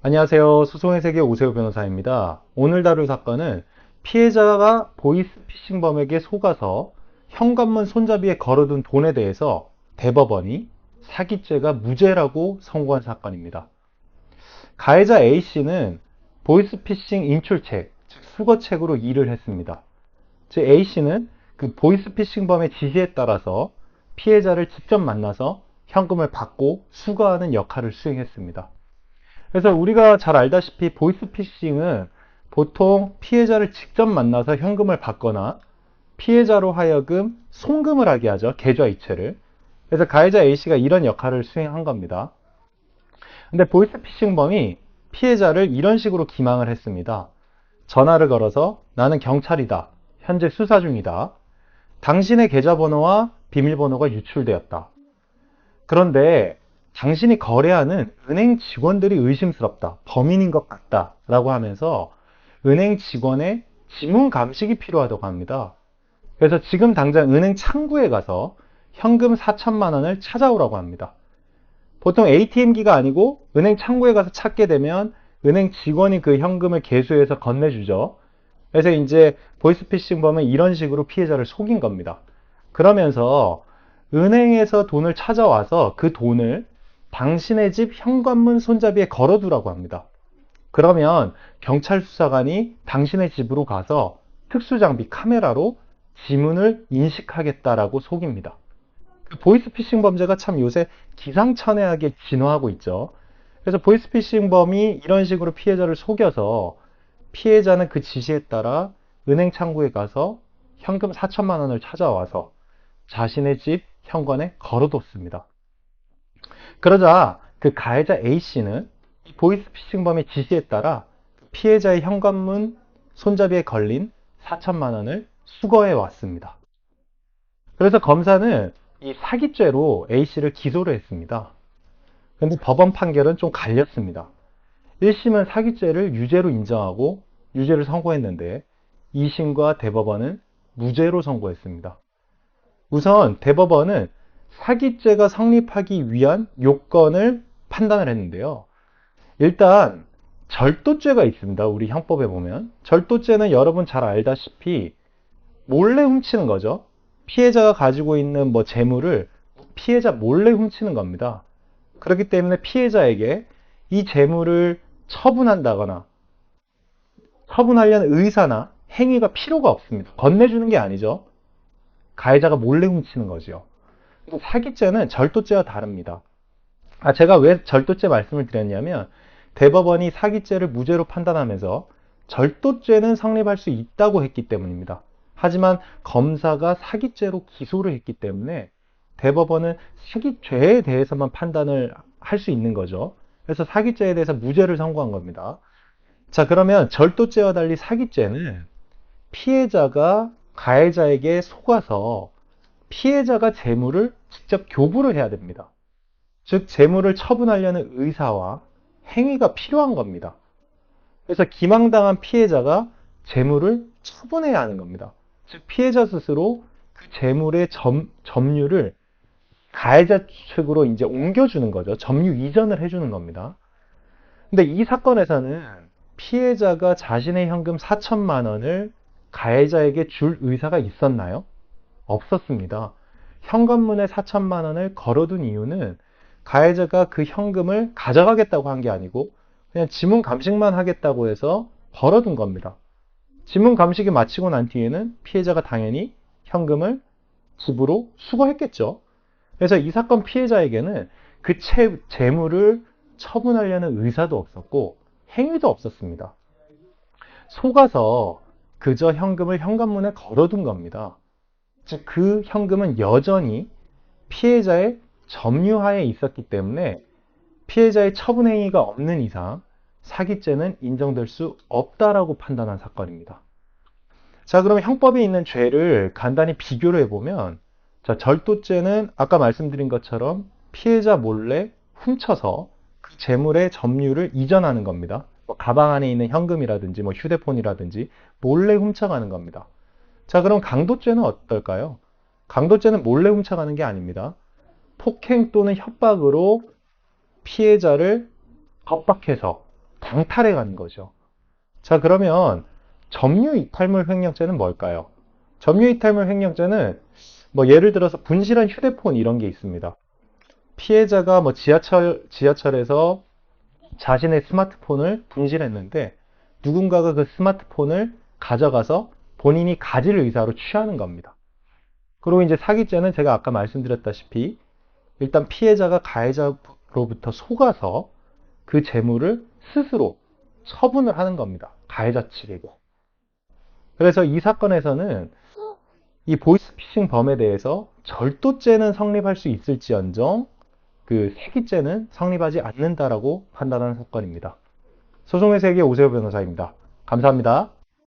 안녕하세요. 소송의 세계 오세호 변호사입니다. 오늘 다룰 사건은 피해자가 보이스피싱범에게 속아서 현관문 손잡이에 걸어둔 돈에 대해서 대법원이 사기죄가 무죄라고 선고한 사건입니다. 가해자 A씨는 보이스피싱 인출책, 즉 수거책으로 일을 했습니다. 즉 A씨는 그 보이스피싱범의 지시에 따라서 피해자를 직접 만나서 현금을 받고 수거하는 역할을 수행했습니다. 그래서 우리가 잘 알다시피 보이스피싱은 보통 피해자를 직접 만나서 현금을 받거나 피해자로 하여금 송금을 하게 하죠. 계좌이체를. 그래서 가해자 A씨가 이런 역할을 수행한 겁니다. 근데 보이스피싱범이 피해자를 이런 식으로 기망을 했습니다. 전화를 걸어서 나는 경찰이다. 현재 수사 중이다. 당신의 계좌번호와 비밀번호가 유출되었다. 그런데 당신이 거래하는 은행 직원들이 의심스럽다. 범인인 것 같다. 라고 하면서 은행 직원의 지문 감식이 필요하다고 합니다. 그래서 지금 당장 은행 창구에 가서 현금 4천만 원을 찾아오라고 합니다. 보통 ATM기가 아니고 은행 창구에 가서 찾게 되면 은행 직원이 그 현금을 계수해서 건네주죠. 그래서 이제 보이스피싱범은 이런 식으로 피해자를 속인 겁니다. 그러면서 은행에서 돈을 찾아와서 그 돈을 당신의 집 현관문 손잡이에 걸어두라고 합니다. 그러면 경찰 수사관이 당신의 집으로 가서 특수장비 카메라로 지문을 인식하겠다라고 속입니다. 보이스피싱 범죄가 참 요새 기상천외하게 진화하고 있죠. 그래서 보이스피싱 범이 이런 식으로 피해자를 속여서 피해자는 그 지시에 따라 은행 창구에 가서 현금 4천만 원을 찾아와서 자신의 집 현관에 걸어뒀습니다. 그러자 그 가해자 A씨는 보이스피싱범의 지시에 따라 피해자의 현관문 손잡이에 걸린 4천만 원을 수거해 왔습니다. 그래서 검사는 이 사기죄로 A씨를 기소를 했습니다. 그런데 법원 판결은 좀 갈렸습니다. 1심은 사기죄를 유죄로 인정하고 유죄를 선고했는데 2심과 대법원은 무죄로 선고했습니다. 우선 대법원은 사기죄가 성립하기 위한 요건을 판단을 했는데요. 일단 절도죄가 있습니다. 우리 형법에 보면 절도죄는 여러분 잘 알다시피 몰래 훔치는 거죠. 피해자가 가지고 있는 재물을 피해자 몰래 훔치는 겁니다. 그렇기 때문에 피해자에게 이 재물을 처분한다거나 처분하려는 의사나 행위가 필요가 없습니다. 건네주는 게 아니죠. 가해자가 몰래 훔치는 거죠. 사기죄는 절도죄와 다릅니다. 제가 왜 절도죄 말씀을 드렸냐면 대법원이 사기죄를 무죄로 판단하면서 절도죄는 성립할 수 있다고 했기 때문입니다. 하지만 검사가 사기죄로 기소를 했기 때문에 대법원은 사기죄에 대해서만 판단을 할 수 있는 거죠. 그래서 사기죄에 대해서 무죄를 선고한 겁니다. 자, 그러면 절도죄와 달리 사기죄는 피해자가 가해자에게 속아서 피해자가 재물을 직접 교부를 해야 됩니다. 즉 재물을 처분하려는 의사와 행위가 필요한 겁니다. 그래서 기망당한 피해자가 재물을 처분해야 하는 겁니다. 즉 피해자 스스로 그 재물의 점유를 가해자 측으로 이제 옮겨주는 거죠. 점유 이전을 해주는 겁니다. 근데 이 사건에서는 피해자가 자신의 현금 4천만 원을 가해자에게 줄 의사가 있었나요? 없었습니다. 현관문에 4천만 원을 걸어둔 이유는 가해자가 그 현금을 가져가겠다고 한 게 아니고 그냥 지문 감식만 하겠다고 해서 걸어둔 겁니다. 지문 감식이 마치고 난 뒤에는 피해자가 당연히 현금을 집으로 수거했겠죠. 그래서 이 사건 피해자에게는 그 재물을 처분하려는 의사도 없었고 행위도 없었습니다. 속아서 그저 현금을 현관문에 걸어둔 겁니다. 즉 그 현금은 여전히 피해자의 점유하에 있었기 때문에 피해자의 처분 행위가 없는 이상 사기죄는 인정될 수 없다라고 판단한 사건입니다. 자, 그럼 형법에 있는 죄를 간단히 비교를 해보면 자, 절도죄는 아까 말씀드린 것처럼 피해자 몰래 훔쳐서 그 재물의 점유를 이전하는 겁니다. 가방 안에 있는 현금이라든지 휴대폰이라든지 몰래 훔쳐가는 겁니다. 자, 그럼 강도죄는 어떨까요? 강도죄는 몰래 훔쳐가는 게 아닙니다. 폭행 또는 협박으로 피해자를 겁박해서 방탈해 가는 거죠. 자, 그러면 점유이탈물 횡령죄는 뭘까요? 점유이탈물 횡령죄는 뭐 예를 들어서 분실한 휴대폰 이런 게 있습니다. 피해자가 뭐 지하철에서 자신의 스마트폰을 분실했는데 누군가가 그 스마트폰을 가져가서 본인이 가질 의사로 취하는 겁니다. 그리고 이제 사기죄는 제가 아까 말씀드렸다시피 일단 피해자가 가해자로부터 속아서 그 재물을 스스로 처분을 하는 겁니다. 가해자 측에게. 그래서 이 사건에서는 이 보이스피싱 범에 대해서 절도죄는 성립할 수 있을지언정 그 사기죄는 성립하지 않는다라고 판단하는 사건입니다. 소송의 세계 오세호 변호사입니다. 감사합니다.